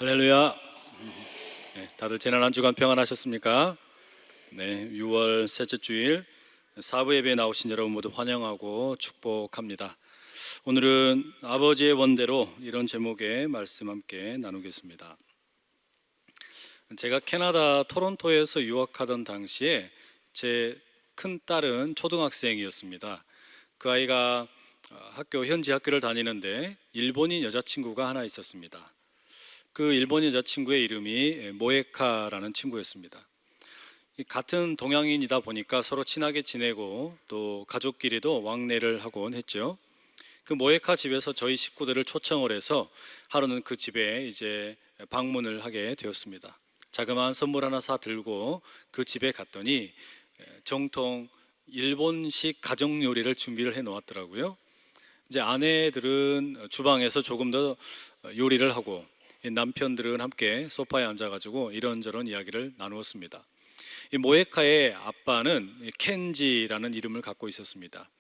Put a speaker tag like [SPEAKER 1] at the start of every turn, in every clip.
[SPEAKER 1] 할렐루야. 네, 다들 지난 한 주간 평안하셨습니까? 네, 6월 셋째 주일 사부 예배에 나오신 여러분 모두 환영하고 축복합니다. 오늘은 아버지의 원대로 이런 제목의 말씀 함께 나누겠습니다. 제가 캐나다 토론토에서 유학하던 당시에 제 큰 딸은 초등학생이었습니다. 그 아이가 현지 학교를 다니는데 일본인 여자친구가 하나 있었습니다. 그 일본 여자친구의 이름이 모에카라는 친구였습니다. 같은 동양인이다 보니까 서로 친하게 지내고 또 가족끼리도 왕래를 하곤 했죠. 그 모에카 집에서 저희 식구들을 초청을 해서 하루는 그 집에 이제 방문을 하게 되었습니다. 자그마한 선물 하나 사 들고 그 집에 갔더니 정통 일본식 가정 요리를 준비를 해 놓았더라고요. 이제 아내들은 주방에서 조금 더 요리를 하고 남편들은 함께 소파에 앉아가지고 이런저런 이야기를 나누었습니다. 이 모에카의 아빠는 켄지라는 이름을 갖고 있었습니다.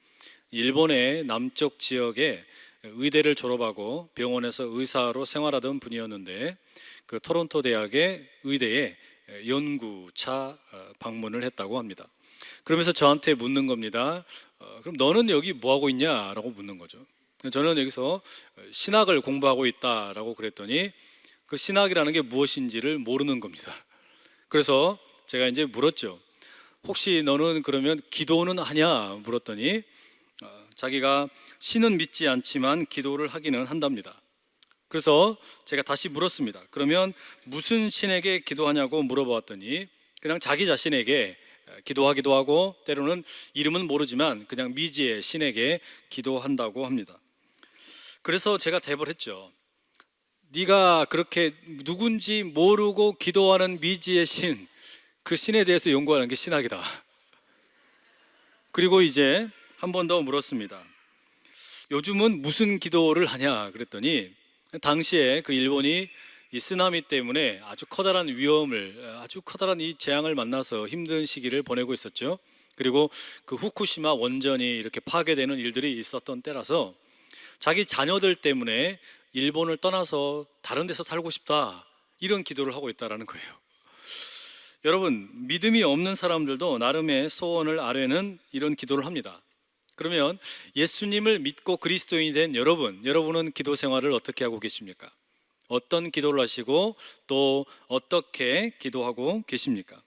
[SPEAKER 1] 일본의 남쪽 지역에 의대를 졸업하고 병원에서 의사로 생활하던 분이었는데 그 토론토 대학의 의대에 연구차 방문을 했다고 합니다. 그러면서 저한테 묻는 겁니다. 그럼 너는 여기 뭐 하고 있냐? 라고 묻는 거죠. 저는 여기서 신학을 공부하고 있다라고 그랬더니 그 신학이라는 게 무엇인지를 모르는 겁니다. 그래서 제가 이제 물었죠. 혹시 너는 그러면 기도는 하냐? 물었더니 자기가 신은 믿지 않지만 기도를 하기는 한답니다. 그래서 제가 다시 물었습니다. 그러면 무슨 신에게 기도하냐고 물어보았더니 그냥 자기 자신에게 기도하기도 하고 때로는 이름은 모르지만 그냥 미지의 신에게 기도한다고 합니다. 그래서 제가 대답을 했죠. 네가 그렇게 누군지 모르고 기도하는 미지의 신, 그 신에 대해서 연구하는 게 신학이다. 그리고 이제 한 번 더 물었습니다. 요즘은 무슨 기도를 하냐 그랬더니 당시에 그 일본이 이 쓰나미 때문에 아주 커다란 아주 커다란 이 재앙을 만나서 힘든 시기를 보내고 있었죠. 그리고 그 후쿠시마 원전이 이렇게 파괴되는 일들이 있었던 때라서 자기 자녀들 때문에 일본을 떠나서 다른 데서 살고 싶다, 이런 기도를 하고 있다는 거예요. 여러분, 믿음이 없는 사람들도 나름의 소원을 아뢰는 이런 기도를 합니다. 그러면 예수님을 믿고 그리스도인이 된 여러분은 기도 생활을 어떻게 하고 계십니까? 어떤 기도를 하시고 또 어떻게 기도하고 계십니까?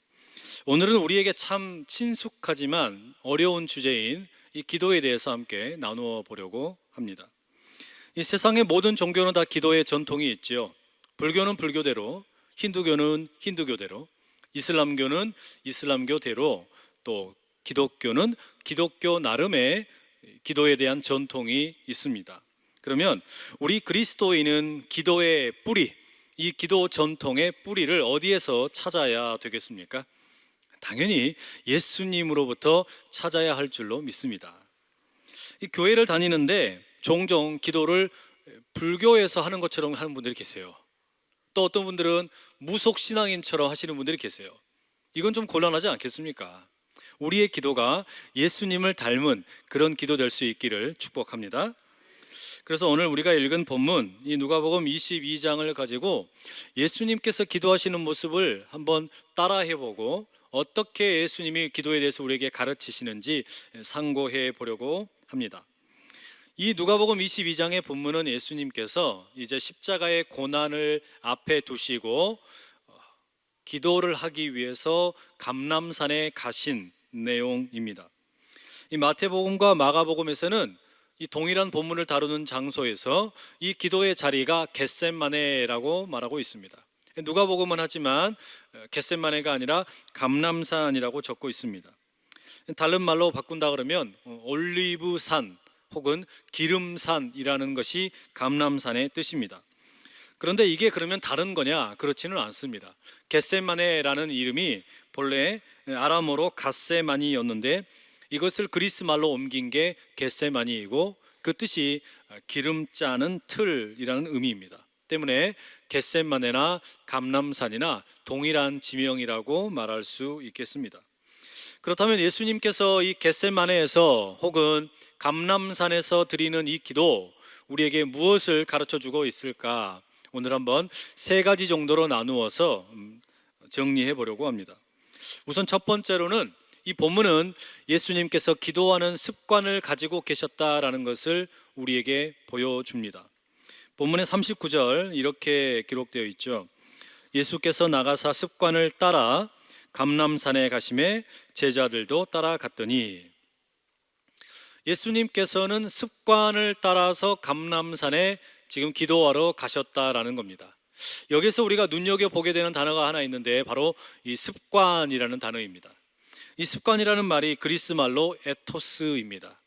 [SPEAKER 1] 오늘은 우리에게 참 친숙하지만 어려운 주제인 이 기도에 대해서 함께 나누어 보려고 합니다. 이 세상의 모든 종교는 다 기도의 전통이 있지요. 불교는 불교대로, 힌두교는 힌두교대로, 이슬람교는 이슬람교대로, 또 기독교는 기독교 나름의 기도에 대한 전통이 있습니다. 그러면 우리 그리스도인은 기도의 뿌리, 이 기도 전통의 뿌리를 어디에서 찾아야 되겠습니까? 당연히 예수님으로부터 찾아야 할 줄로 믿습니다. 이 교회를 다니는데 종종 기도를 불교에서 하는 것처럼 하는 분들이 계세요. 또 어떤 분들은 무속신앙인처럼 하시는 분들이 계세요. 이건 좀 곤란하지 않겠습니까? 우리의 기도가 예수님을 닮은 그런 기도 될 수 있기를 축복합니다. 그래서 오늘 우리가 읽은 본문, 이 누가복음 22장을 가지고 예수님께서 기도하시는 모습을 한번 따라해보고 어떻게 예수님이 기도에 대해서 우리에게 가르치시는지 상고해 보려고 합니다. 이 누가복음 22장의 본문은 예수님께서 이제 십자가의 고난을 앞에 두시고 기도를 하기 위해서 감람산에 가신 내용입니다. 이 마태복음과 마가복음에서는 이 동일한 본문을 다루는 장소에서 이 기도의 자리가 겟세마네라고 말하고 있습니다. 누가복음은 하지만 겟세마네가 아니라 감람산이라고 적고 있습니다. 다른 말로 바꾼다 그러면 올리브산 혹은 기름산이라는 것이 감람산의 뜻입니다. 그런데 이게 그러면 다른 거냐? 그렇지는 않습니다. 겟세마네라는 이름이 본래 아람어로 갓세마니였는데 이것을 그리스 말로 옮긴 게 겟세마니이고 그 뜻이 기름 짜는 틀이라는 의미입니다. 때문에 겟세마네나 감람산이나 동일한 지명이라고 말할 수 있겠습니다. 그렇다면 예수님께서 이 겟세마네에서 혹은 감람산에서 드리는 이 기도, 우리에게 무엇을 가르쳐 주고 있을까? 오늘 한번 세 가지 정도로 나누어서 정리해 보려고 합니다. 우선 첫 번째로는 이 본문은 예수님께서 기도하는 습관을 가지고 계셨다라는 것을 우리에게 보여줍니다. 본문의 39절 이렇게 기록되어 있죠. 예수께서 나가사 습관을 따라 감람산에 가심에 제자들도 따라갔더니, 예수님께서는 습관을 따라서 감람산에 지금 기도하러 가셨다라는 겁니다. 여기서 우리가 눈여겨보게 되는 단어가 하나 있는데 바로 이 습관이라는 단어입니다. 이 습관이라는 말이 그리스 말로 에토스입니다.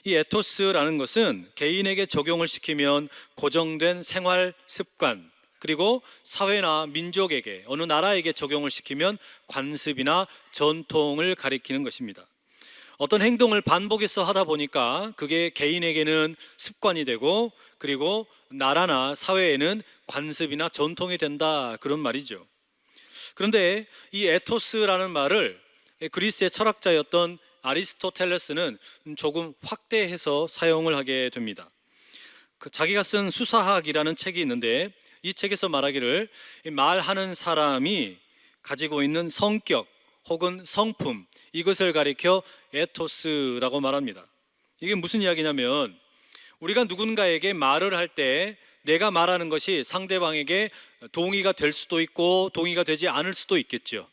[SPEAKER 1] 이 에토스라는 것은 개인에게 적용을 시키면 고정된 생활 습관, 그리고 사회나 민족에게, 어느 나라에게 적용을 시키면 관습이나 전통을 가리키는 것입니다. 어떤 행동을 반복해서 하다 보니까 그게 개인에게는 습관이 되고, 그리고 나라나 사회에는 관습이나 전통이 된다, 그런 말이죠. 그런데 이 에토스라는 말을 그리스의 철학자였던 아리스토텔레스는 조금 확대해서 사용을 하게 됩니다. 자기가 쓴 수사학이라는 책이 있는데 이 책에서 말하기를 말하는 사람이 가지고 있는 성격 혹은 성품, 이것을 가리켜 에토스라고 말합니다. 이게 무슨 이야기냐면, 우리가 누군가에게 말을 할 때 내가 말하는 것이 상대방에게 동의가 될 수도 있고 동의가 되지 않을 수도 있겠죠.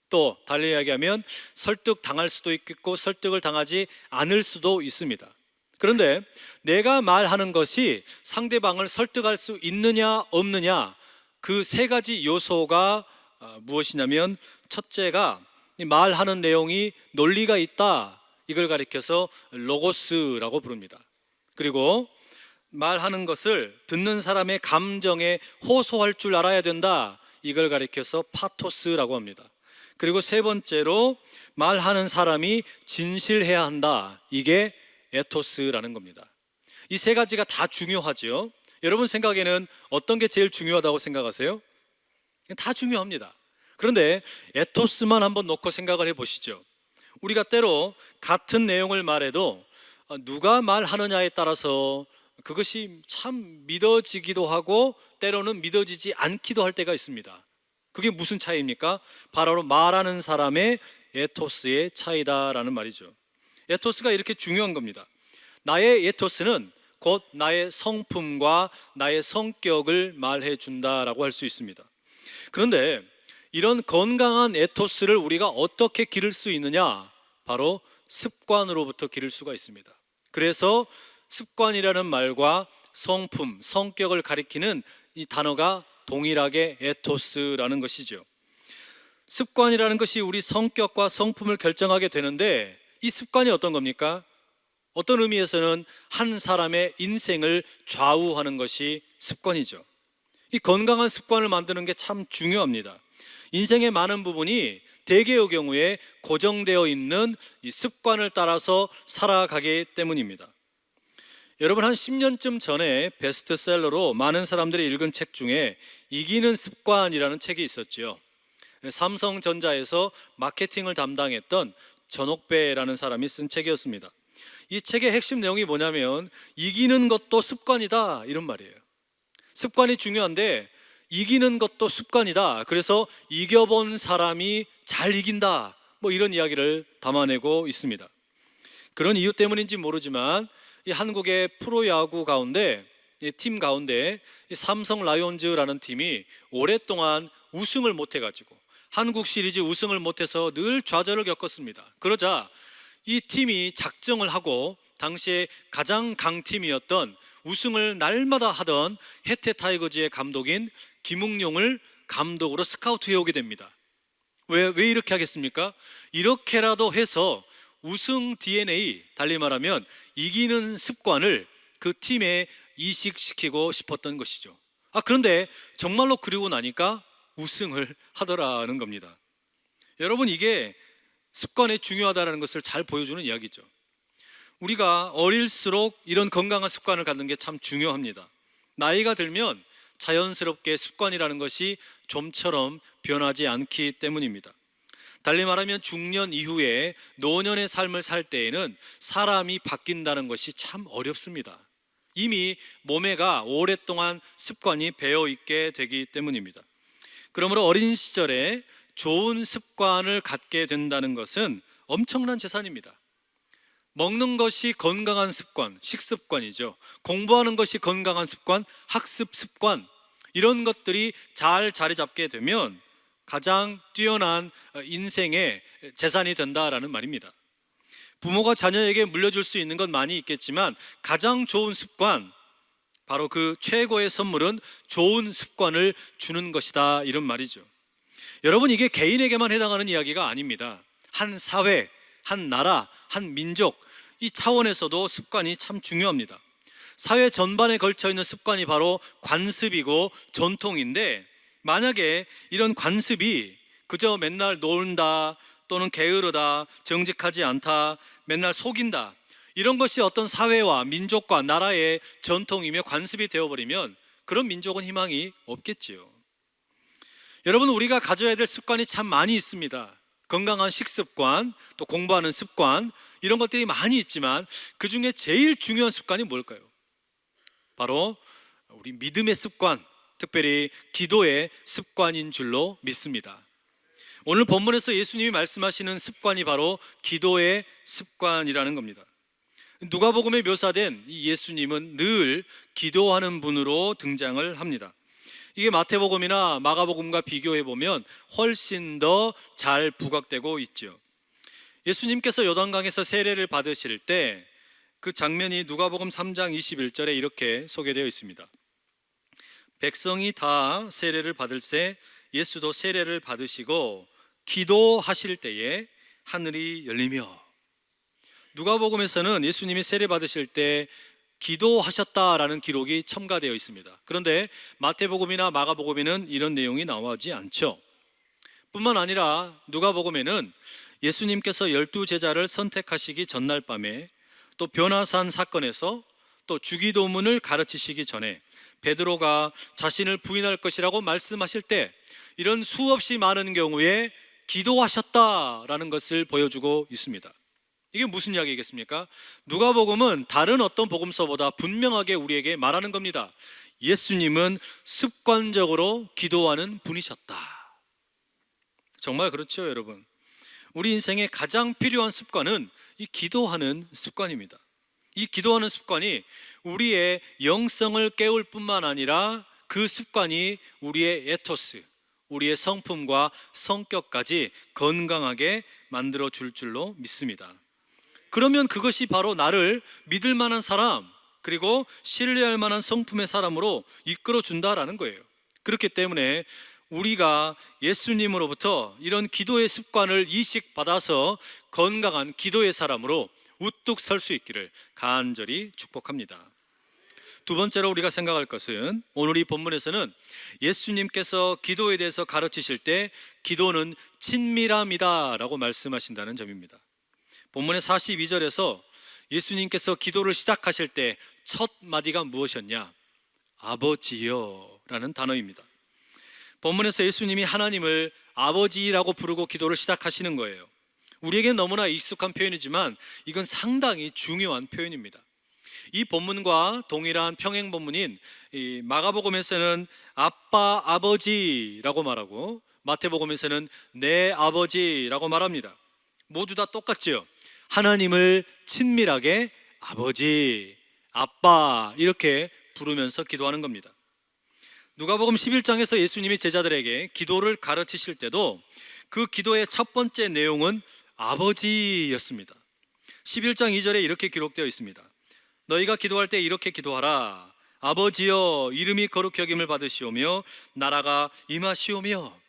[SPEAKER 1] 또 달리 이야기하면 설득당할 수도 있겠고 설득을 당하지 않을 수도 있습니다. 그런데 내가 말하는 것이 상대방을 설득할 수 있느냐 없느냐, 그 세 가지 요소가 무엇이냐면, 첫째가 말하는 내용이 논리가 있다, 이걸 가리켜서 로고스라고 부릅니다. 그리고 말하는 것을 듣는 사람의 감정에 호소할 줄 알아야 된다, 이걸 가리켜서 파토스라고 합니다. 그리고 세 번째로 말하는 사람이 진실해야 한다, 이게 에토스라는 겁니다. 이 세 가지가 다 중요하죠. 여러분 생각에는 어떤 게 제일 중요하다고 생각하세요? 다 중요합니다. 그런데 에토스만 한번 놓고 생각을 해보시죠. 우리가 때로 같은 내용을 말해도 누가 말하느냐에 따라서 그것이 참 믿어지기도 하고 때로는 믿어지지 않기도 할 때가 있습니다. 그게 무슨 차이입니까? 바로 말하는 사람의 에토스의 차이다라는 말이죠. 에토스가 이렇게 중요한 겁니다. 나의 에토스는 곧 나의 성품과 나의 성격을 말해 준다라고 할 수 있습니다. 그런데 이런 건강한 에토스를 우리가 어떻게 기를 수 있느냐? 바로 습관으로부터 기를 수가 있습니다. 그래서 습관이라는 말과 성품, 성격을 가리키는 이 단어가 동일하게 에토스라는 것이죠. 습관이라는 것이 우리 성격과 성품을 결정하게 되는데, 이 습관이 어떤 겁니까? 어떤 의미에서는 한 사람의 인생을 좌우하는 것이 습관이죠. 이 건강한 습관을 만드는 게 참 중요합니다. 인생의 많은 부분이 대개의 경우에 고정되어 있는 이 습관을 따라서 살아가기 때문입니다. 여러분, 한 10년쯤 전에 베스트셀러로 많은 사람들이 읽은 책 중에 이기는 습관이라는 책이 있었죠. 삼성전자에서 마케팅을 담당했던 전옥배라는 사람이 쓴 책이었습니다. 이 책의 핵심 내용이 뭐냐면, 이기는 것도 습관이다, 이런 말이에요. 습관이 중요한데 이기는 것도 습관이다. 그래서 이겨본 사람이 잘 이긴다, 뭐 이런 이야기를 담아내고 있습니다. 그런 이유 때문인지 모르지만 이 한국의 프로야구 가운데, 이 팀 가운데 이 삼성 라이온즈라는 팀이 오랫동안 우승을 못해가지고 한국 시리즈 우승을 못해서 늘 좌절을 겪었습니다. 그러자 이 팀이 작정을 하고 당시에 가장 강팀이었던, 우승을 날마다 하던 해태 타이거즈의 감독인 김웅룡을 감독으로 스카우트해 오게 됩니다. 왜 이렇게 하겠습니까? 이렇게라도 해서 우승 DNA, 달리 말하면 이기는 습관을 그 팀에 이식시키고 싶었던 것이죠. 그런데 정말로 그리고 나니까 우승을 하더라는 겁니다. 여러분, 이게 습관이 중요하다는 것을 잘 보여주는 이야기죠. 우리가 어릴수록 이런 건강한 습관을 갖는 게 참 중요합니다. 나이가 들면 자연스럽게 습관이라는 것이 좀처럼 변하지 않기 때문입니다. 달리 말하면 중년 이후에 노년의 삶을 살 때에는 사람이 바뀐다는 것이 참 어렵습니다. 이미 몸에가 오랫동안 습관이 배어 있게 되기 때문입니다. 그러므로 어린 시절에 좋은 습관을 갖게 된다는 것은 엄청난 재산입니다. 먹는 것이 건강한 습관, 식습관이죠. 공부하는 것이 건강한 습관, 학습 습관, 이런 것들이 잘 자리 잡게 되면 가장 뛰어난 인생의 재산이 된다라는 말입니다. 부모가 자녀에게 물려줄 수 있는 건 많이 있겠지만 가장 좋은 습관, 바로 그 최고의 선물은 좋은 습관을 주는 것이다, 이런 말이죠. 여러분, 이게 개인에게만 해당하는 이야기가 아닙니다. 한 사회, 한 나라, 한 민족, 이 차원에서도 습관이 참 중요합니다. 사회 전반에 걸쳐 있는 습관이 바로 관습이고 전통인데, 만약에 이런 관습이 그저 맨날 놀다 또는 게으르다, 정직하지 않다, 맨날 속인다, 이런 것이 어떤 사회와 민족과 나라의 전통이며 관습이 되어버리면 그런 민족은 희망이 없겠지요. 여러분, 우리가 가져야 될 습관이 참 많이 있습니다. 건강한 식습관, 또 공부하는 습관, 이런 것들이 많이 있지만 그 중에 제일 중요한 습관이 뭘까요? 바로 우리 믿음의 습관, 특별히 기도의 습관인 줄로 믿습니다. 오늘 본문에서 예수님이 말씀하시는 습관이 바로 기도의 습관이라는 겁니다. 누가복음에 묘사된 이 예수님은 늘 기도하는 분으로 등장을 합니다. 이게 마태복음이나 마가복음과 비교해 보면 훨씬 더 잘 부각되고 있죠. 예수님께서 요단강에서 세례를 받으실 때 그 장면이 누가복음 3장 21절에 이렇게 소개되어 있습니다. 백성이 다 세례를 받을새 예수도 세례를 받으시고 기도하실 때에 하늘이 열리며. 누가복음에서는 예수님이 세례 받으실 때 기도하셨다라는 기록이 첨가되어 있습니다. 그런데 마태복음이나 마가복음에는 이런 내용이 나오지 않죠. 뿐만 아니라 누가복음에는 예수님께서 12제자를 선택하시기 전날 밤에, 또 변화산 사건에서, 또 주기도문을 가르치시기 전에 베드로가 자신을 부인할 것이라고 말씀하실 때 이런 수없이 많은 경우에 기도하셨다라는 것을 보여주고 있습니다. 이게 무슨 이야기겠습니까? 누가복음은 다른 어떤 복음서보다 분명하게 우리에게 말하는 겁니다. 예수님은 습관적으로 기도하는 분이셨다. 정말 그렇죠, 여러분. 우리 인생에 가장 필요한 습관은 이 기도하는 습관입니다. 이 기도하는 습관이 우리의 영성을 깨울 뿐만 아니라 그 습관이 우리의 에토스, 우리의 성품과 성격까지 건강하게 만들어 줄 줄로 믿습니다. 그러면 그것이 바로 나를 믿을 만한 사람, 그리고 신뢰할 만한 성품의 사람으로 이끌어 준다라는 거예요. 그렇기 때문에 우리가 예수님으로부터 이런 기도의 습관을 이식받아서 건강한 기도의 사람으로 우뚝 설 수 있기를 간절히 축복합니다. 두 번째로 우리가 생각할 것은, 오늘 이 본문에서는 예수님께서 기도에 대해서 가르치실 때 기도는 친밀함이다 라고 말씀하신다는 점입니다. 본문의 42절에서 예수님께서 기도를 시작하실 때 첫 마디가 무엇이었냐? 아버지여 라는 단어입니다. 본문에서 예수님이 하나님을 아버지라고 부르고 기도를 시작하시는 거예요. 우리에겐 너무나 익숙한 표현이지만 이건 상당히 중요한 표현입니다. 이 본문과 동일한 평행 본문인 이 마가복음에서는 아빠, 아버지라고 말하고 마태복음에서는 내 아버지라고 말합니다. 모두 다 똑같죠. 하나님을 친밀하게 아버지, 아빠 이렇게 부르면서 기도하는 겁니다. 누가복음 11장에서 예수님이 제자들에게 기도를 가르치실 때도 그 기도의 첫 번째 내용은 아버지였습니다. 11장 2절에 이렇게 기록되어 있습니다. 너희가 기도할 때 이렇게 기도하라. 아버지여, 이름이 거룩히 여김을 받으시오며 나라가 임하시오며.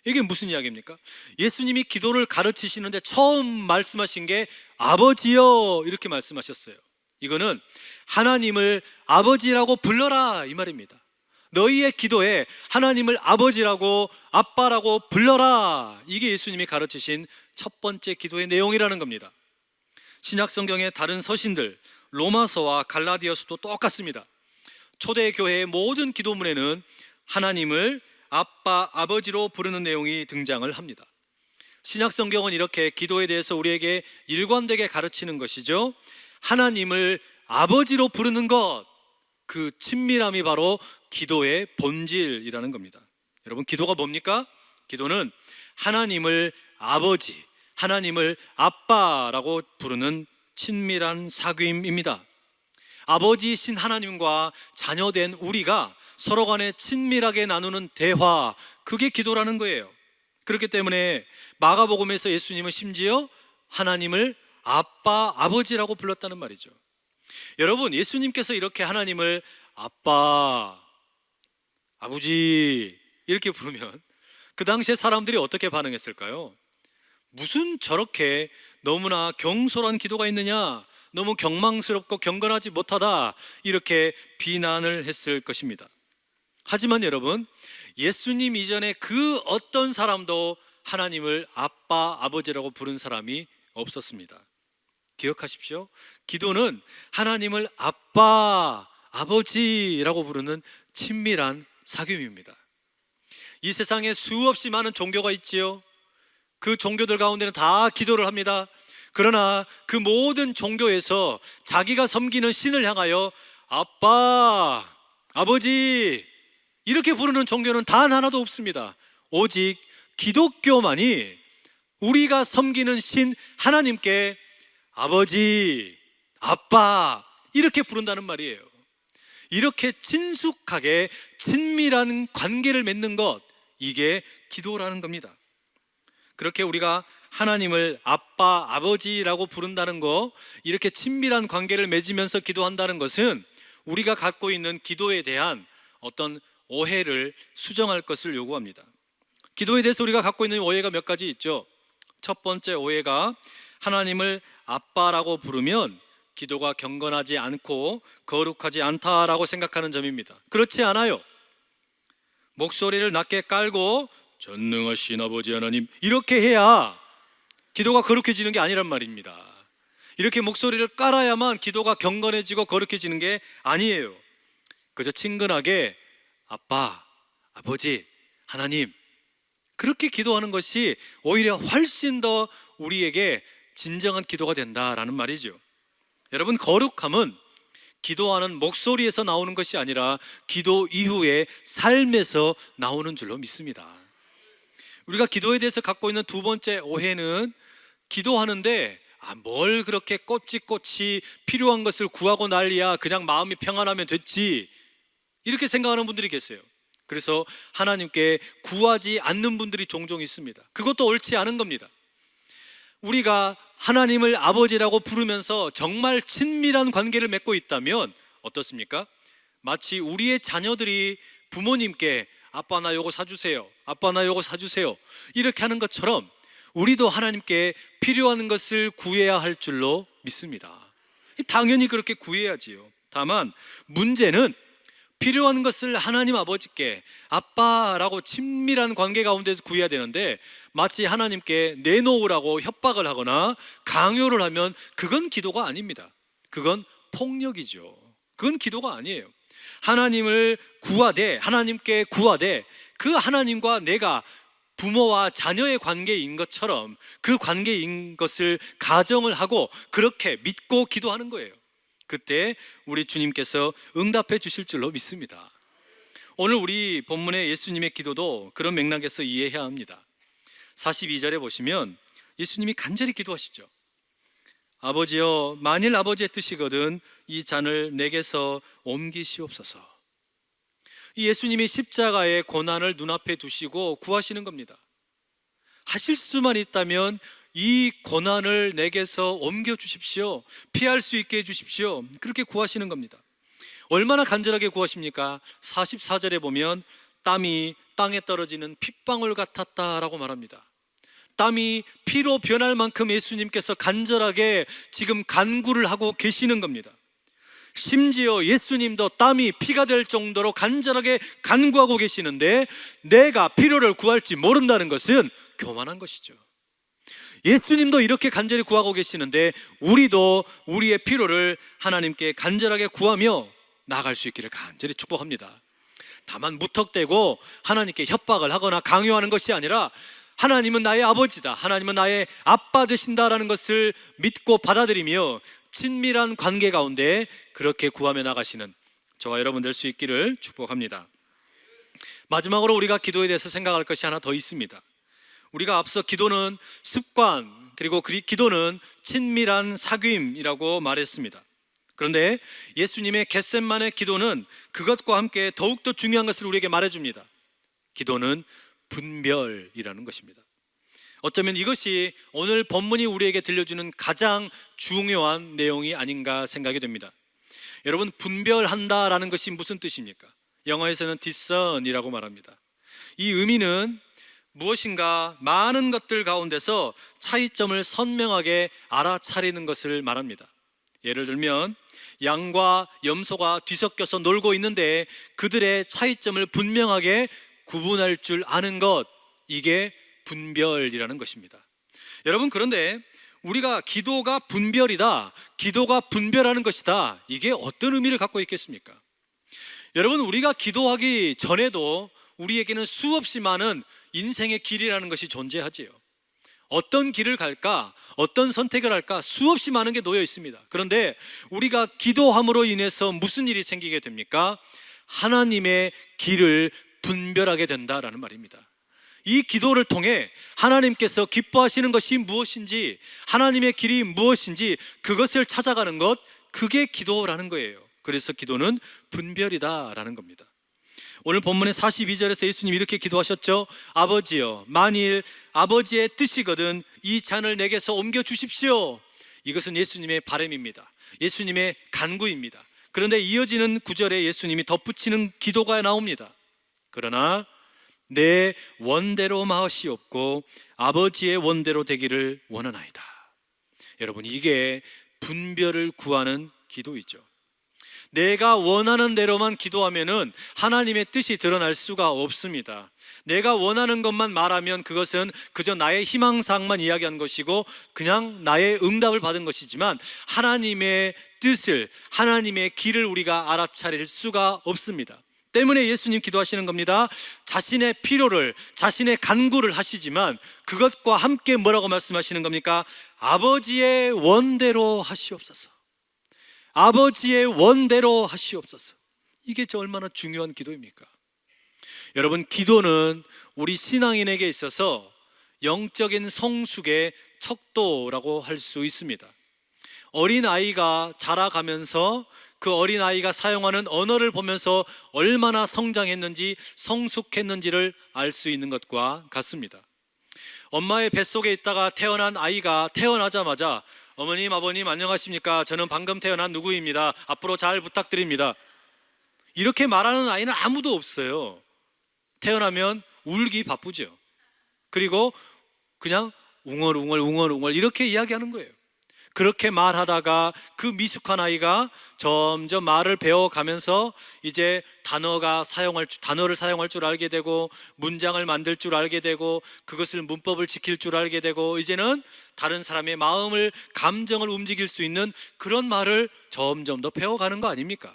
[SPEAKER 1] 이게 무슨 이야기입니까? 예수님이 기도를 가르치시는데 처음 말씀하신 게 아버지여 이렇게 말씀하셨어요. 이거는 하나님을 아버지라고 불러라 이 말입니다. 너희의 기도에 하나님을 아버지라고, 아빠라고 불러라. 이게 예수님이 가르치신 첫 번째 기도의 내용이라는 겁니다. 신약 성경의 다른 서신들, 로마서와 갈라디아서도 똑같습니다. 초대교회의 모든 기도문에는 하나님을 아빠, 아버지로 부르는 내용이 등장을 합니다. 신약 성경은 이렇게 기도에 대해서 우리에게 일관되게 가르치는 것이죠. 하나님을 아버지로 부르는 것, 그 친밀함이 바로 기도의 본질이라는 겁니다. 여러분, 기도가 뭡니까? 기도는 하나님을 아버지, 하나님을 아빠라고 부르는 친밀한 사귐입니다. 아버지이신 하나님과 자녀된 우리가 서로 간에 친밀하게 나누는 대화, 그게 기도라는 거예요. 그렇기 때문에 마가복음에서 예수님은 심지어 하나님을 아빠, 아버지라고 불렀다는 말이죠. 여러분, 예수님께서 이렇게 하나님을 아빠, 아버지 이렇게 부르면 그 당시에 사람들이 어떻게 반응했을까요? 무슨 저렇게 너무나 경솔한 기도가 있느냐, 너무 경망스럽고 경건하지 못하다, 이렇게 비난을 했을 것입니다. 하지만 여러분, 예수님 이전에 그 어떤 사람도 하나님을 아빠, 아버지라고 부른 사람이 없었습니다. 기억하십시오. 기도는 하나님을 아빠, 아버지라고 부르는 친밀한 사귐입니다. 이 세상에 수없이 많은 종교가 있지요. 그 종교들 가운데는 다 기도를 합니다. 그러나 그 모든 종교에서 자기가 섬기는 신을 향하여 아빠, 아버지 이렇게 부르는 종교는 단 하나도 없습니다. 오직 기독교만이 우리가 섬기는 신 하나님께 아버지, 아빠 이렇게 부른다는 말이에요. 이렇게 친숙하게 친밀한 관계를 맺는 것, 이게 기도라는 겁니다. 그렇게 우리가 하나님을 아빠, 아버지라고 부른다는 거, 이렇게 친밀한 관계를 맺으면서 기도한다는 것은 우리가 갖고 있는 기도에 대한 어떤 오해를 수정할 것을 요구합니다. 기도에 대해서 우리가 갖고 있는 오해가 몇 가지 있죠. 첫 번째 오해가 하나님을 아빠라고 부르면 기도가 경건하지 않고 거룩하지 않다라고 생각하는 점입니다. 그렇지 않아요. 목소리를 낮게 깔고 전능하신 아버지 하나님 이렇게 해야 기도가 거룩해지는 게 아니란 말입니다. 이렇게 목소리를 깔아야만 기도가 경건해지고 거룩해지는 게 아니에요. 그저 친근하게 아빠, 아버지, 하나님 그렇게 기도하는 것이 오히려 훨씬 더 우리에게 진정한 기도가 된다라는 말이죠. 여러분, 거룩함은 기도하는 목소리에서 나오는 것이 아니라 기도 이후의 삶에서 나오는 줄로 믿습니다. 우리가 기도에 대해서 갖고 있는 두 번째 오해는 기도하는데 뭘 그렇게 꼬치꼬치 필요한 것을 구하고 난리야, 그냥 마음이 평안하면 됐지, 이렇게 생각하는 분들이 계세요. 그래서 하나님께 구하지 않는 분들이 종종 있습니다. 그것도 옳지 않은 겁니다. 우리가 하나님을 아버지라고 부르면서 정말 친밀한 관계를 맺고 있다면 어떻습니까? 마치 우리의 자녀들이 부모님께 아빠 나 요거 사주세요, 아빠 나 요거 사주세요 이렇게 하는 것처럼 우리도 하나님께 필요한 것을 구해야 할 줄로 믿습니다. 당연히 그렇게 구해야지요. 다만 문제는 필요한 것을 하나님 아버지께 아빠라고 친밀한 관계 가운데서 구해야 되는데 마치 하나님께 내놓으라고 협박을 하거나 강요를 하면 그건 기도가 아닙니다. 그건 폭력이죠. 그건 기도가 아니에요. 하나님을 구하되, 하나님께 구하되 그 하나님과 내가 부모와 자녀의 관계인 것처럼 그 관계인 것을 가정을 하고 그렇게 믿고 기도하는 거예요. 그때 우리 주님께서 응답해 주실 줄로 믿습니다. 오늘 우리 본문의 예수님의 기도도 그런 맥락에서 이해해야 합니다. 42절에 보시면 예수님이 간절히 기도하시죠. 아버지여, 만일 아버지의 뜻이거든 이 잔을 내게서 옮기시옵소서. 이 예수님이 십자가의 고난을 눈앞에 두시고 구하시는 겁니다. 하실 수만 있다면 이 고난을 내게서 옮겨 주십시오. 피할 수 있게 해 주십시오. 그렇게 구하시는 겁니다. 얼마나 간절하게 구하십니까? 44절에 보면 땀이 땅에 떨어지는 핏방울 같았다라고 말합니다. 땀이 피로 변할 만큼 예수님께서 간절하게 지금 간구를 하고 계시는 겁니다. 심지어 예수님도 땀이 피가 될 정도로 간절하게 간구하고 계시는데 내가 필요를 구할지 모른다는 것은 교만한 것이죠. 예수님도 이렇게 간절히 구하고 계시는데 우리도 우리의 필요를 하나님께 간절하게 구하며 나아갈 수 있기를 간절히 축복합니다. 다만 무턱대고 하나님께 협박을 하거나 강요하는 것이 아니라 하나님은 나의 아버지다, 하나님은 나의 아빠 되신다라는 것을 믿고 받아들이며 친밀한 관계 가운데 그렇게 구하며 나가시는 저와 여러분 될 수 있기를 축복합니다. 마지막으로 우리가 기도에 대해서 생각할 것이 하나 더 있습니다. 우리가 앞서 기도는 습관, 그리고 기도는 친밀한 사귐이라고 말했습니다. 그런데 예수님의 겟셋만의 기도는 그것과 함께 더욱더 중요한 것을 우리에게 말해줍니다. 기도는 분별이라는 것입니다. 어쩌면 이것이 오늘 본문이 우리에게 들려주는 가장 중요한 내용이 아닌가 생각이 됩니다. 여러분, 분별한다라는 것이 무슨 뜻입니까? 영어에서는 discern이라고 말합니다. 이 의미는 무엇인가 많은 것들 가운데서 차이점을 선명하게 알아차리는 것을 말합니다. 예를 들면 양과 염소가 뒤섞여서 놀고 있는데 그들의 차이점을 분명하게 구분할 줄 아는 것, 이게 분별이라는 것입니다. 여러분, 그런데 우리가 기도가 분별이다, 기도가 분별하는 것이다, 이게 어떤 의미를 갖고 있겠습니까? 여러분, 우리가 기도하기 전에도 우리에게는 수없이 많은 인생의 길이라는 것이 존재하지요. 어떤 길을 갈까, 어떤 선택을 할까, 수없이 많은 게 놓여 있습니다. 그런데 우리가 기도함으로 인해서 무슨 일이 생기게 됩니까? 하나님의 길을 분별하게 된다라는 말입니다. 이 기도를 통해 하나님께서 기뻐하시는 것이 무엇인지, 하나님의 길이 무엇인지 그것을 찾아가는 것, 그게 기도라는 거예요. 그래서 기도는 분별이다라는 겁니다. 오늘 본문의 42절에서 예수님이 이렇게 기도하셨죠. 아버지여, 만일 아버지의 뜻이거든 이 잔을 내게서 옮겨 주십시오. 이것은 예수님의 바람입니다. 예수님의 간구입니다. 그런데 이어지는 구절에 예수님이 덧붙이는 기도가 나옵니다. 그러나 내 원대로 마시옵고 아버지의 원대로 되기를 원하나이다. 여러분, 이게 분별을 구하는 기도이죠. 내가 원하는 대로만 기도하면은 하나님의 뜻이 드러날 수가 없습니다. 내가 원하는 것만 말하면 그것은 그저 나의 희망사항만 이야기한 것이고 그냥 나의 응답을 받은 것이지만 하나님의 뜻을, 하나님의 길을 우리가 알아차릴 수가 없습니다. 때문에 예수님 기도하시는 겁니다. 자신의 필요를, 자신의 간구를 하시지만 그것과 함께 뭐라고 말씀하시는 겁니까? 아버지의 원대로 하시옵소서. 아버지의 원대로 하시옵소서. 이게 얼마나 중요한 기도입니까? 여러분, 기도는 우리 신앙인에게 있어서 영적인 성숙의 척도라고 할 수 있습니다. 어린아이가 자라가면서 그 어린아이가 사용하는 언어를 보면서 얼마나 성장했는지, 성숙했는지를 알 수 있는 것과 같습니다. 엄마의 뱃속에 있다가 태어난 아이가 태어나자마자 어머님, 아버님 안녕하십니까? 저는 방금 태어난 누구입니다. 앞으로 잘 부탁드립니다. 이렇게 말하는 아이는 아무도 없어요. 태어나면 울기 바쁘죠. 그리고 그냥 웅얼웅얼 이렇게 이야기하는 거예요. 그렇게 말하다가 그 미숙한 아이가 점점 말을 배워가면서 이제 단어를 사용할 줄 알게 되고 문장을 만들 줄 알게 되고 그것을 문법을 지킬 줄 알게 되고 이제는 다른 사람의 마음을, 감정을 움직일 수 있는 그런 말을 점점 더 배워가는 거 아닙니까?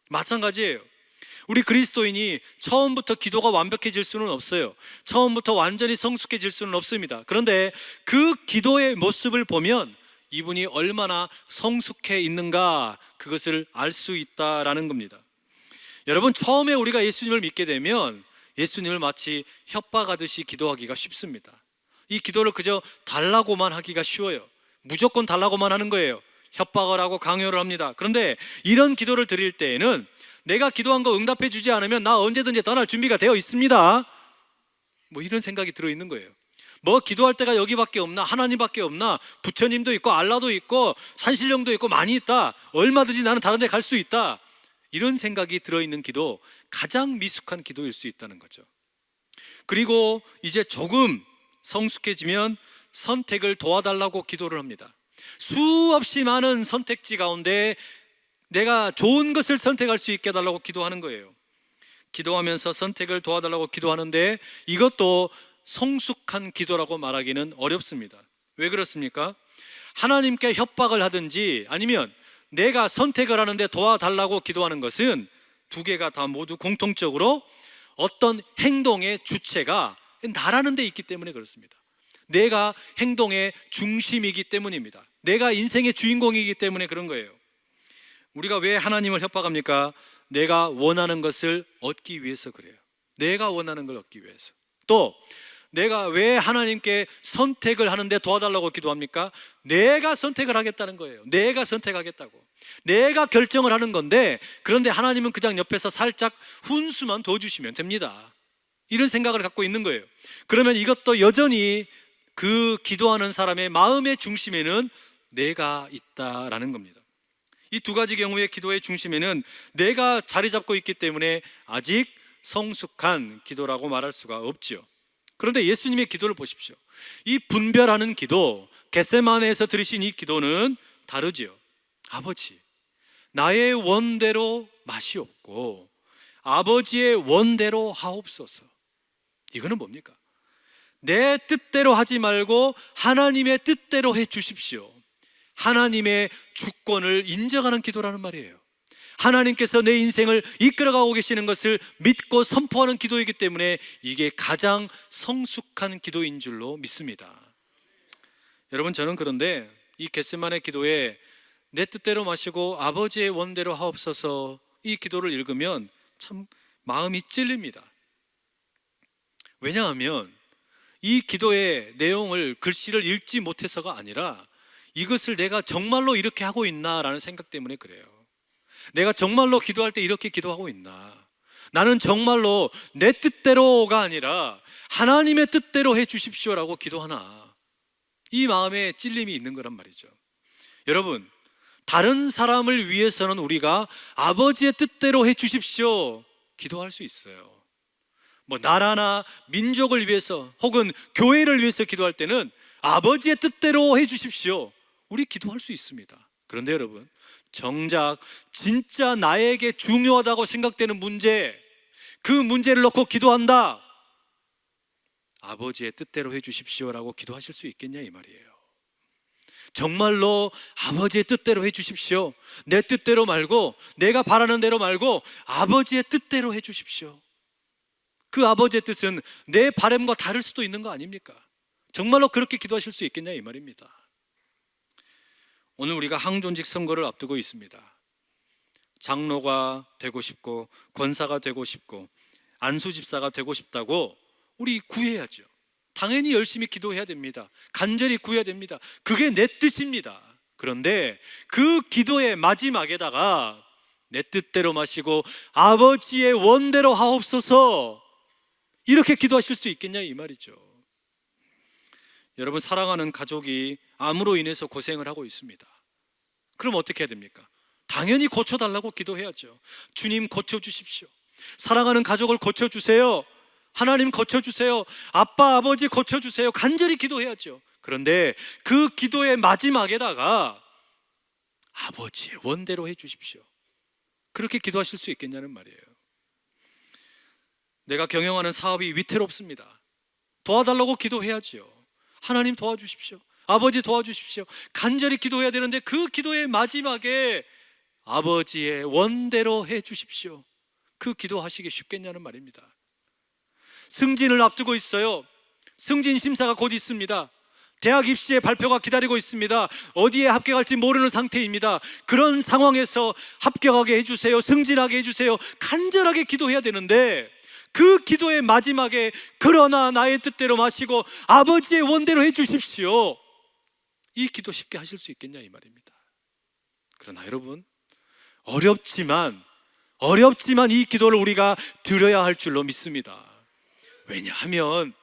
[SPEAKER 1] 마찬가지예요. 우리 그리스도인이 처음부터 기도가 완벽해질 수는 없어요. 처음부터 완전히 성숙해질 수는 없습니다. 그런데 그 기도의 모습을 보면 이분이 얼마나 성숙해 있는가, 그것을 알 수 있다라는 겁니다. 여러분, 처음에 우리가 예수님을 믿게 되면 예수님을 마치 협박하듯이 기도하기가 쉽습니다. 이 기도를 그저 달라고만 하기가 쉬워요. 무조건 달라고만 하는 거예요. 협박을 하고 강요를 합니다. 그런데 이런 기도를 드릴 때에는 내가 기도한 거 응답해 주지 않으면 나 언제든지 떠날 준비가 되어 있습니다, 이런 생각이 들어있는 거예요. 기도할 때가 여기밖에 없나? 하나님밖에 없나? 부처님도 있고 알라도 있고 산신령도 있고 많이 있다. 얼마든지 나는 다른 데 갈 수 있다. 이런 생각이 들어있는 기도, 가장 미숙한 기도일 수 있다는 거죠. 그리고 이제 조금 성숙해지면 선택을 도와달라고 기도를 합니다. 수없이 많은 선택지 가운데 내가 좋은 것을 선택할 수 있게 해달라고 기도하는 거예요. 기도하면서 선택을 도와달라고 기도하는데 이것도 성숙한 기도라고 말하기는 어렵습니다. 왜 그렇습니까? 하나님께 협박을 하든지 아니면 내가 선택을 하는데 도와달라고 기도하는 것은 두 개가 다 모두 공통적으로 어떤 행동의 주체가 나라는 데 있기 때문에 그렇습니다. 내가 행동의 중심이기 때문입니다. 내가 인생의 주인공이기 때문에 그런 거예요. 우리가 왜 하나님을 협박합니까? 내가 원하는 것을 얻기 위해서 그래요. 내가 원하는 걸 얻기 위해서. 또 내가 왜 하나님께 선택을 하는데 도와달라고 기도합니까? 내가 선택을 하겠다는 거예요. 내가 선택하겠다고. 내가 결정을 하는 건데, 그런데 하나님은 그냥 옆에서 살짝 훈수만 더 주시면 됩니다. 이런 생각을 갖고 있는 거예요. 그러면 이것도 여전히 그 기도하는 사람의 마음의 중심에는 내가 있다라는 겁니다. 이 두 가지 경우의 기도의 중심에는 내가 자리 잡고 있기 때문에 아직 성숙한 기도라고 말할 수가 없죠. 그런데 예수님의 기도를 보십시오. 이 분별하는 기도, 겟세마네에서 들으신 이 기도는 다르지요. 아버지, 나의 원대로 마시옵고 아버지의 원대로 하옵소서. 이거는 뭡니까? 내 뜻대로 하지 말고 하나님의 뜻대로 해 주십시오. 하나님의 주권을 인정하는 기도라는 말이에요. 하나님께서 내 인생을 이끌어가고 계시는 것을 믿고 선포하는 기도이기 때문에 이게 가장 성숙한 기도인 줄로 믿습니다. 여러분, 저는 그런데 이 겟세마네 기도에 내 뜻대로 마시고 아버지의 원대로 하옵소서, 이 기도를 읽으면 참 마음이 찔립니다. 왜냐하면 이 기도의 내용을, 글씨를 읽지 못해서가 아니라 이것을 내가 정말로 이렇게 하고 있나라는 생각 때문에 그래요. 내가 정말로 기도할 때 이렇게 기도하고 있나? 나는 정말로 내 뜻대로가 아니라 하나님의 뜻대로 해 주십시오라고 기도하나? 이 마음에 찔림이 있는 거란 말이죠. 여러분, 다른 사람을 위해서는 우리가 아버지의 뜻대로 해 주십시오 기도할 수 있어요. 나라나 민족을 위해서 혹은 교회를 위해서 기도할 때는 아버지의 뜻대로 해 주십시오, 우리 기도할 수 있습니다. 그런데 여러분, 정작 진짜 나에게 중요하다고 생각되는 문제, 그 문제를 놓고 기도한다. 아버지의 뜻대로 해 주십시오라고 기도하실 수 있겠냐 이 말이에요. 정말로 아버지의 뜻대로 해 주십시오, 내 뜻대로 말고, 내가 바라는 대로 말고 아버지의 뜻대로 해 주십시오. 그 아버지의 뜻은 내 바람과 다를 수도 있는 거 아닙니까? 정말로 그렇게 기도하실 수 있겠냐 이 말입니다. 오늘 우리가 항존직 선거를 앞두고 있습니다. 장로가 되고 싶고 권사가 되고 싶고 안수집사가 되고 싶다고 우리 구해야죠. 당연히 열심히 기도해야 됩니다. 간절히 구해야 됩니다. 그게 내 뜻입니다. 그런데 그 기도의 마지막에다가 내 뜻대로 마시고 아버지의 원대로 하옵소서, 이렇게 기도하실 수 있겠냐 이 말이죠. 여러분, 사랑하는 가족이 암으로 인해서 고생을 하고 있습니다. 그럼 어떻게 해야 됩니까? 당연히 고쳐달라고 기도해야죠. 주님 고쳐주십시오. 사랑하는 가족을 고쳐주세요. 하나님 고쳐주세요. 아빠, 아버지 고쳐주세요. 간절히 기도해야죠. 그런데 그 기도의 마지막에다가 아버지의 원대로 해주십시오, 그렇게 기도하실 수 있겠냐는 말이에요. 내가 경영하는 사업이 위태롭습니다. 도와달라고 기도해야지요. 하나님 도와주십시오, 아버지 도와주십시오, 간절히 기도해야 되는데 그 기도의 마지막에 아버지의 원대로 해 주십시오, 그 기도하시기 쉽겠냐는 말입니다. 승진을 앞두고 있어요. 승진 심사가 곧 있습니다. 대학 입시의 발표가 기다리고 있습니다. 어디에 합격할지 모르는 상태입니다. 그런 상황에서 합격하게 해주세요, 승진하게 해주세요, 간절하게 기도해야 되는데 그 기도의 마지막에 그러나 나의 뜻대로 마시고 아버지의 원대로 해주십시오, 이 기도 쉽게 하실 수 있겠냐 이 말입니다. 그러나 여러분, 어렵지만 이 기도를 우리가 드려야 할 줄로 믿습니다. 왜냐하면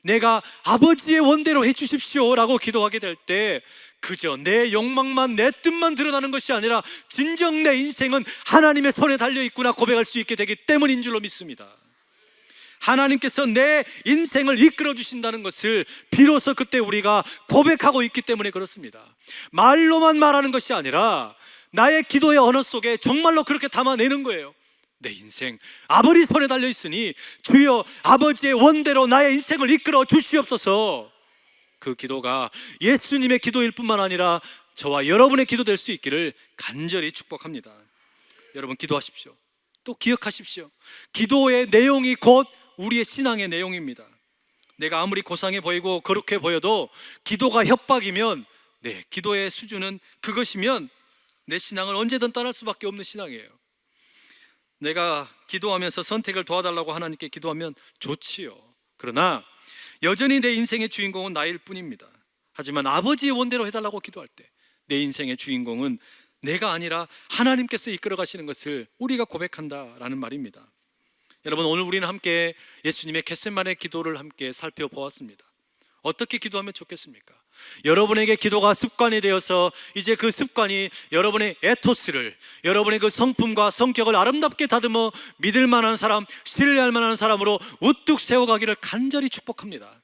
[SPEAKER 1] 내가 아버지의 원대로 해주십시오라고 기도하게 될 때 그저 내 욕망만, 내 뜻만 드러나는 것이 아니라 진정 내 인생은 하나님의 손에 달려있구나 고백할 수 있게 되기 때문인 줄로 믿습니다. 하나님께서 내 인생을 이끌어 주신다는 것을 비로소 그때 우리가 고백하고 있기 때문에 그렇습니다. 말로만 말하는 것이 아니라 나의 기도의 언어 속에 정말로 그렇게 담아내는 거예요. 내 인생 아버지 손에 달려 있으니 주여 아버지의 원대로 나의 인생을 이끌어 주시옵소서. 그 기도가 예수님의 기도일 뿐만 아니라 저와 여러분의 기도 될 수 있기를 간절히 축복합니다. 여러분, 기도하십시오. 또 기억하십시오. 기도의 내용이 곧 우리의 신앙의 내용입니다. 내가 아무리 고상해 보이고 거룩해 보여도 기도가 협박이면, 기도의 수준은 그것이면 내 신앙을 언제든 떠날 수밖에 없는 신앙이에요. 내가 기도하면서 선택을 도와달라고 하나님께 기도하면 좋지요. 그러나 여전히 내 인생의 주인공은 나일 뿐입니다. 하지만 아버지의 원대로 해달라고 기도할 때 내 인생의 주인공은 내가 아니라 하나님께서 이끌어 가시는 것을 우리가 고백한다라는 말입니다. 여러분, 오늘 우리는 함께 예수님의 겟세마네 기도를 함께 살펴보았습니다. 어떻게 기도하면 좋겠습니까? 여러분에게 기도가 습관이 되어서 이제 그 습관이 여러분의 에토스를, 여러분의 그 성품과 성격을 아름답게 다듬어 믿을 만한 사람, 신뢰할 만한 사람으로 우뚝 세워가기를 간절히 축복합니다.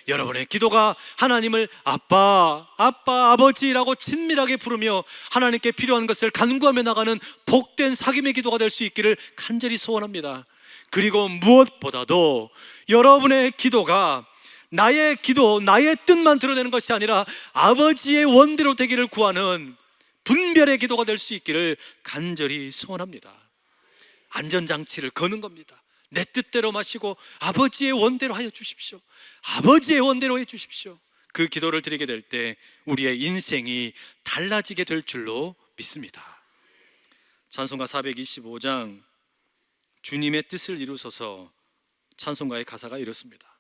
[SPEAKER 1] 여러분의 기도가 하나님을 아빠, 아버지라고 친밀하게 부르며 하나님께 필요한 것을 간구하며 나가는 복된 사귐의 기도가 될 수 있기를 간절히 소원합니다. 그리고 무엇보다도 여러분의 기도가 나의 기도, 나의 뜻만 드러내는 것이 아니라 아버지의 원대로 되기를 구하는 분별의 기도가 될 수 있기를 간절히 소원합니다. 안전장치를 거는 겁니다. 내 뜻대로 마시고 아버지의 원대로 하여 주십시오. 아버지의 원대로 해 주십시오. 그 기도를 드리게 될 때 우리의 인생이 달라지게 될 줄로 믿습니다. 찬송가 425장 주님의 뜻을 이루소서, 찬송가의 가사가 이렇습니다.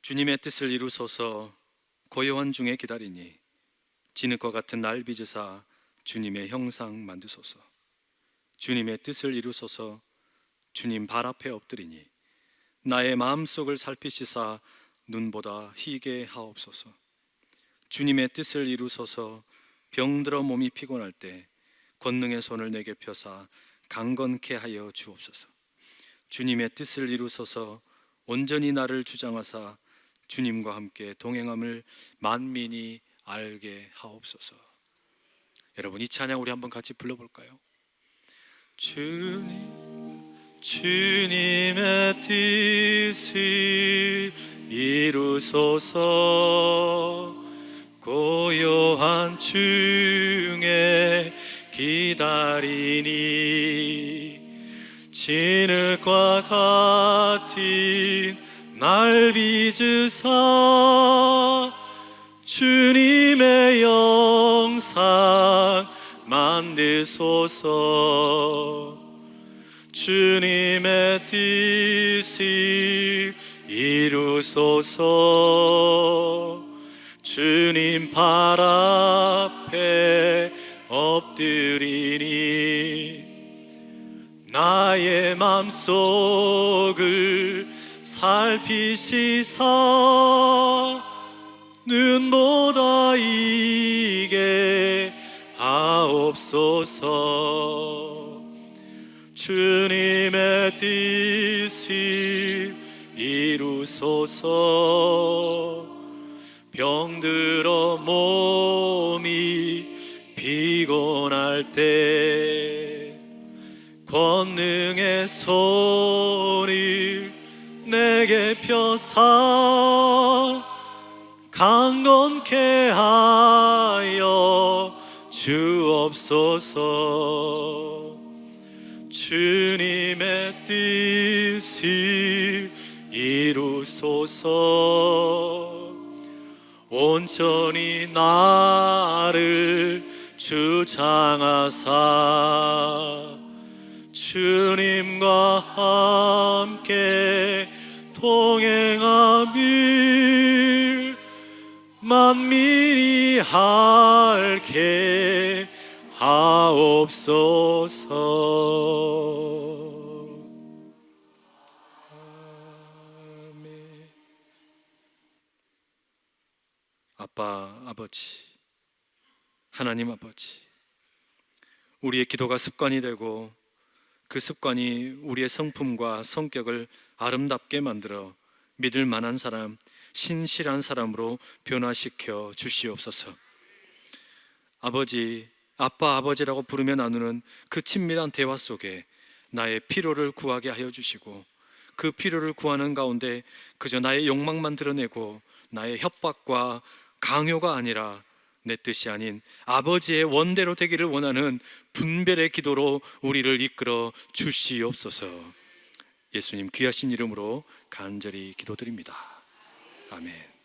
[SPEAKER 1] 주님의 뜻을 이루소서, 고요한 중에 기다리니 진흙과 같은 날 빚으사 주님의 형상 만드소서. 주님의 뜻을 이루소서, 주님 발 앞에 엎드리니 나의 마음속을 살피시사 눈보다 희게 하옵소서. 주님의 뜻을 이루소서, 병들어 몸이 피곤할 때 권능의 손을 내게 펴사 강건케 하여 주옵소서. 주님의 뜻을 이루소서, 온전히 나를 주장하사 주님과 함께 동행함을 만민이 알게 하옵소서. 여러분, 이 찬양 우리 한번 같이 불러볼까요? 주님의 뜻을 이루소서, 고요한 중에 기다리니 진흙과 같은 날 빚으사 주님의 영상 만드소서. 주님의 뜻을 이루소서, 주님 발 앞에 엎드리니 나의 맘속을 살피시사 눈보다 이게 하옵소서. 주님의 뜻을 이루소서, 병들어 몸이 피곤할 때 권능의 손을 내게 펴사 강건케 하여 주옵소서. 주님의 뜻을 이루소서, 온전히 나를 주장하사 주님과 함께 동행함을 만민이 알게 하옵소서. 아멘. 아빠, 아버지, 하나님 아버지, 우리의 기도가 습관이 되고 그 습관이 우리의 성품과 성격을 아름답게 만들어 믿을 만한 사람, 신실한 사람으로 변화시켜 주시옵소서. 아버지, 아빠, 아버지라고 부르며 나누는 그 친밀한 대화 속에 나의 필요를 구하게 하여 주시고, 그 필요를 구하는 가운데 그저 나의 욕망만 드러내고 나의 협박과 강요가 아니라 내 뜻이 아닌 아버지의 원대로 되기를 원하는 분별의 기도로 우리를 이끌어 주시옵소서. 예수님 귀하신 이름으로 간절히 기도드립니다. 아멘.